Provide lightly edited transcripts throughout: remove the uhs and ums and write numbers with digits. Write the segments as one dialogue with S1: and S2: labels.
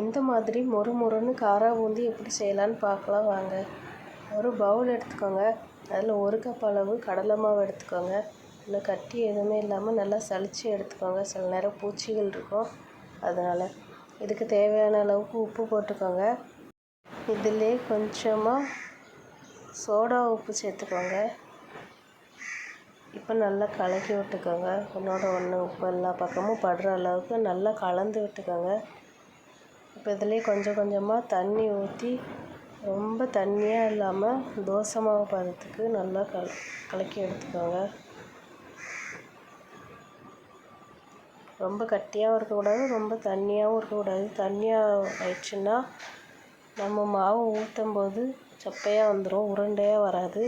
S1: இந்த மாதிரி மொறுமொறுன்னு காரா பூந்தி எப்படி செய்யலான்னு பார்க்கலாம் வாங்க. ஒரு பவுல் எடுத்துக்கோங்க. அதில் 1 கப் அளவு கடலை மாவு எடுத்துக்கோங்க. இல்லை கட்டி எதுவுமே இல்லாமல் நல்லா சலிச்சு எடுத்துக்கோங்க. சில நேரம் பூச்சிகள் இருக்கும், அதனால் இதுக்கு தேவையான அளவுக்கு உப்பு போட்டுக்கோங்க. இதிலே கொஞ்சமாக சோடா உப்பு சேர்த்துக்கோங்க. இப்போ நல்லா கலக்கி விட்டுக்கோங்க. ஒன்றோட ஒன்று உப்பு எல்லா பக்கமும் படுற அளவுக்கு நல்லா கலந்து விட்டுக்கோங்க. இப்போ இதிலே கொஞ்சம் கொஞ்சமாக தண்ணி ஊற்றி ரொம்ப தண்ணியாக இல்லாமல் தோசை மாவு பதத்துக்கு நல்லா கலக்கி எடுத்துக்கோங்க. ரொம்ப கட்டியாகவும் இருக்கக்கூடாது, ரொம்ப தண்ணியாகவும் இருக்கக்கூடாது. தண்ணியாக ஆயிடுச்சுன்னா நம்ம மாவு ஊற்றும் போது சப்பையாக வந்துடும், உருண்டையாக வராது.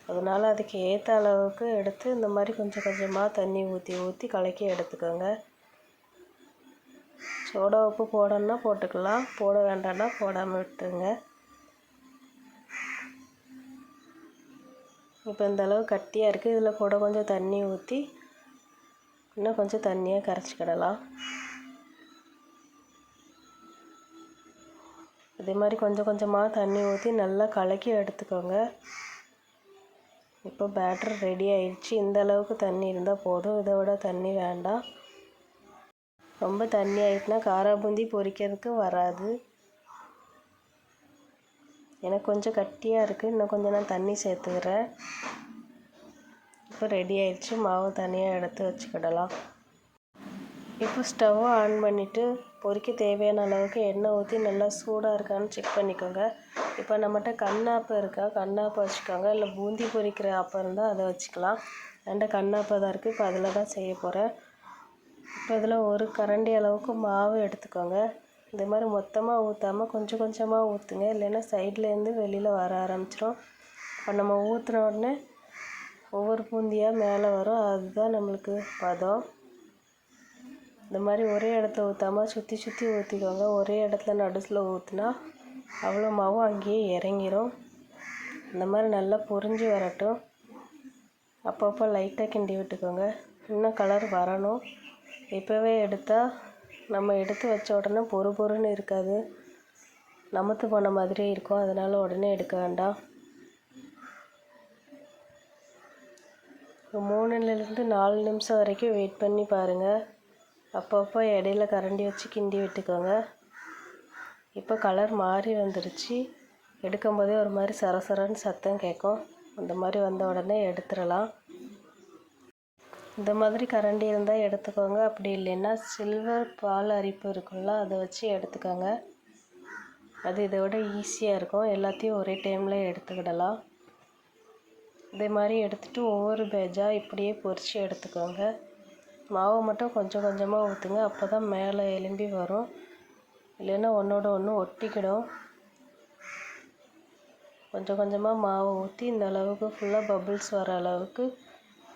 S1: அதனால் அதுக்கு ஏற்ற அளவுக்கு எடுத்து இந்த மாதிரி கொஞ்சம் கொஞ்சமாக தண்ணி ஊற்றி ஊற்றி கலக்கி எடுத்துக்கோங்க. சோடா உப்பு போடணுன்னா போட்டுக்கலாம், போட வேண்டாம்னா போடாமல் விட்டுருங்க. இப்போ இந்த அளவு கட்டியாக இருக்குது. இதில் கூட கொஞ்சம் தண்ணி ஊற்றி இன்னும் கொஞ்சம் தண்ணியாக கரைச்சிக்கிடலாம். இதே மாதிரி கொஞ்சம் கொஞ்சமாக தண்ணி ஊற்றி நல்லா கலக்கி எடுத்துக்கோங்க. இப்போ பேட்டர் ரெடி ஆயிடுச்சு. இந்த அளவுக்கு தண்ணி இருந்தால் போதும், இதை விட தண்ணி வேண்டாம். ரொம்ப தண்ணி ஆகிட்டுனா காரா பூந்தி பொரிக்கிறதுக்கு வராது. எனக்கு கொஞ்சம் கட்டியாக இருக்குது, இன்னும் கொஞ்சம் நான் தண்ணி சேர்த்துக்கிறேன். இப்போ ரெடி ஆயிடுச்சு. மாவு தனியாக எடுத்து வச்சுக்கிடலாம். இப்போ ஸ்டவ்வை ஆன் பண்ணிவிட்டு பொரிக்க தேவையான அளவுக்கு எண்ணெய் ஊற்றி நல்லா சூடாக இருக்கான்னு செக் பண்ணிக்கோங்க. இப்போ நம்மகிட்ட கண்ணாப்பை இருக்கா, கண்ணாப்பை வச்சுக்கோங்க. இல்லை பூந்தி பொரிக்கிற ஆப்பம் இருந்தால் அதை வச்சுக்கலாம். என்கிட்ட கண்ணாப்பை தான் இருக்குது, இப்போ அதில் தான் செய்ய போகிறேன். இப்போ இதில் 1 கரண்டி அளவுக்கு மாவு எடுத்துக்கோங்க. இந்த மாதிரி மொத்தமாக ஊற்றாமல் கொஞ்சம் கொஞ்சமாக ஊற்றுங்க, இல்லைன்னா சைட்லேருந்து வெளியில் வர ஆரம்பிச்சிடும். இப்போ நம்ம ஊற்றின உடனே ஒவ்வொரு பூந்தியாக மேலே வரும், அதுதான் நம்மளுக்கு பதம். இந்த மாதிரி ஒரே இடத்துல ஊற்றாமல் சுற்றி சுற்றி ஊற்றிக்கோங்க. ஒரே இடத்துல நடுவில் ஊற்றினா அவ்வளோ மாவும் அங்கேயே இறங்கிரும். இந்த மாதிரி நல்லா பொரிஞ்சு வரட்டும். அப்பப்போ லைட்டாக கிண்டி விட்டுக்கோங்க. இன்னும் கலர் வரணும். இப்போவே எடுத்தால் நம்ம எடுத்து வச்ச உடனே பொறுன்னு இருக்காது, நமத்து போன மாதிரியே இருக்கும். அதனால் உடனே எடுக்க வேண்டாம். 3லேருந்து 4 நிமிஷம் வரைக்கும் வெயிட் பண்ணி பாருங்கள். அப்பப்போ இடையில கரண்டி வச்சு கிண்டி விட்டுக்கோங்க. இப்போ கலர் மாறி வந்துடுச்சு. எடுக்கும்போதே ஒரு மாதிரி சரசரன்னு சத்தம் கேட்கும். அந்த மாதிரி வந்த உடனே எடுத்துடலாம். இந்த மாதிரி கரண்டி இருந்தால் எடுத்துக்கோங்க. அப்படி இல்லைன்னா சில்வர் பால் அரிப்பு இருக்குல்ல, அதை வச்சு எடுத்துக்கோங்க. அது இதை விட ஈஸியாக இருக்கும். எல்லாத்தையும் ஒரே டைமில் எடுத்துக்கிடலாம். இதே மாதிரி எடுத்துகிட்டு ஒவ்வொரு பேஜாக இப்படியே பொரித்து எடுத்துக்கோங்க. மாவை மட்டும் கொஞ்சம் கொஞ்சமாக ஊற்றுங்க, அப்போ தான் மேலே எலும்பி வரும். இல்லைன்னா ஒன்றோட ஒன்று ஒட்டிக்கிடும். கொஞ்சம் கொஞ்சமாக மாவை ஊற்றி இந்த அளவுக்கு ஃபுல்லாக பபிள்ஸ் வர அளவுக்கு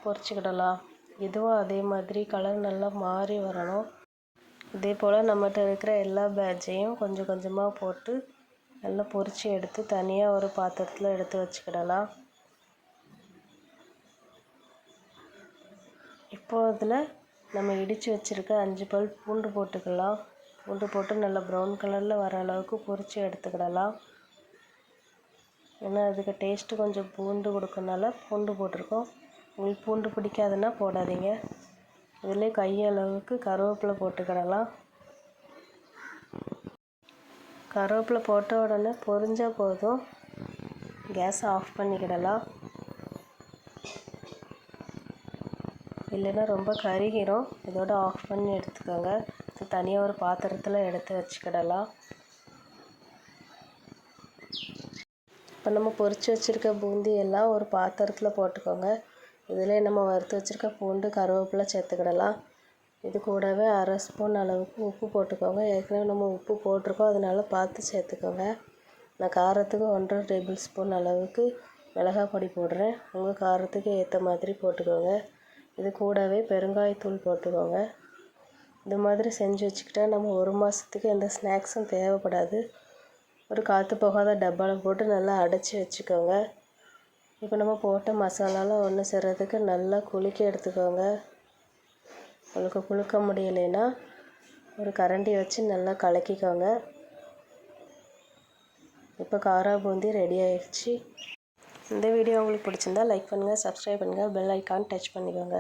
S1: பொரிச்சிக்கிடலாம். இதுவும் அதே மாதிரி கலர் நல்லா மாறி வரணும். இதே போல் நம்மகிட்ட இருக்கிற எல்லா பேட்சையும் கொஞ்சம் கொஞ்சமாக போட்டு நல்லா பொரித்து எடுத்து தனியாக ஒரு பாத்திரத்தில் எடுத்து வச்சுக்கிடலாம். இப்போது இதில் நம்ம இடித்து வச்சுருக்க 5 பல் பூண்டு போட்டுக்கலாம். பூண்டு போட்டு நல்லா ப்ரௌன் கலரில் வர அளவுக்கு பொரித்து எடுத்துக்கிடலாம். ஏன்னா அதுக்கு டேஸ்ட்டு கொஞ்சம் பூண்டு கொடுக்கறனால பூண்டு போட்டிருக்கோம். உங்களுக்கு பூண்டு பிடிக்காதுன்னா போடாதீங்க. இதிலே கையளவுக்கு கருவேப்பிலை போட்டுக்கிடலாம். கருவேப்பிலை போட்ட உடனே பொரிஞ்சால் போதும், கேஸை ஆஃப் பண்ணிக்கிடலாம். இல்லைன்னா ரொம்ப கருகிரும். இதோட ஆஃப் பண்ணி எடுத்துக்கோங்க. தனியாக ஒரு பாத்திரத்தில் எடுத்து வச்சுக்கிடலாம். இப்போ நம்ம பொரித்து வச்சுருக்க பூந்தி எல்லாம் ஒரு பாத்திரத்தில் போட்டுக்கோங்க. இதிலே நம்ம வறுத்து வச்சுருக்க பூண்டு கருவேப்பிலை சேர்த்துக்கிடலாம். இது கூடவே 1/2 ஸ்பூன் அளவுக்கு உப்பு போட்டுக்கோங்க. ஏற்கனவே நம்ம உப்பு போட்டிருக்கோம், அதனால் பார்த்து சேர்த்துக்கோங்க. நான் காரத்துக்கு 1½ டேபிள் ஸ்பூன் அளவுக்கு மிளகாய் பொடி போடுறேன். உங்கள் காரத்துக்கு ஏற்ற மாதிரி போட்டுக்கோங்க. இது கூடவே பெருங்காயத்தூள் போட்டுக்கோங்க. இந்த மாதிரி செஞ்சு வச்சுக்கிட்டா நம்ம 1 மாதத்துக்கு எந்த ஸ்நாக்ஸும் தேவைப்படாது. ஒரு காற்று போகாத டப்பாவில் போட்டு நல்லா அடைச்சி வச்சுக்கோங்க. இப்போ நம்ம போட்ட மசாலாலாம் ஒன்று சேர்கிறதுக்கு நல்லா குலுக்கி எடுத்துக்கோங்க. உங்களுக்கு குலுக்க முடியலைன்னா ஒரு கரண்டி வச்சு நல்லா கலக்கிக்கோங்க. இப்போ காரா பூந்தி ரெடி ஆயிடுச்சு. இந்த வீடியோ உங்களுக்கு பிடிச்சிருந்தா லைக் பண்ணுங்கள், சப்ஸ்கிரைப் பண்ணுங்கள், பெல் ஐக்கான் டச் பண்ணிக்கோங்க.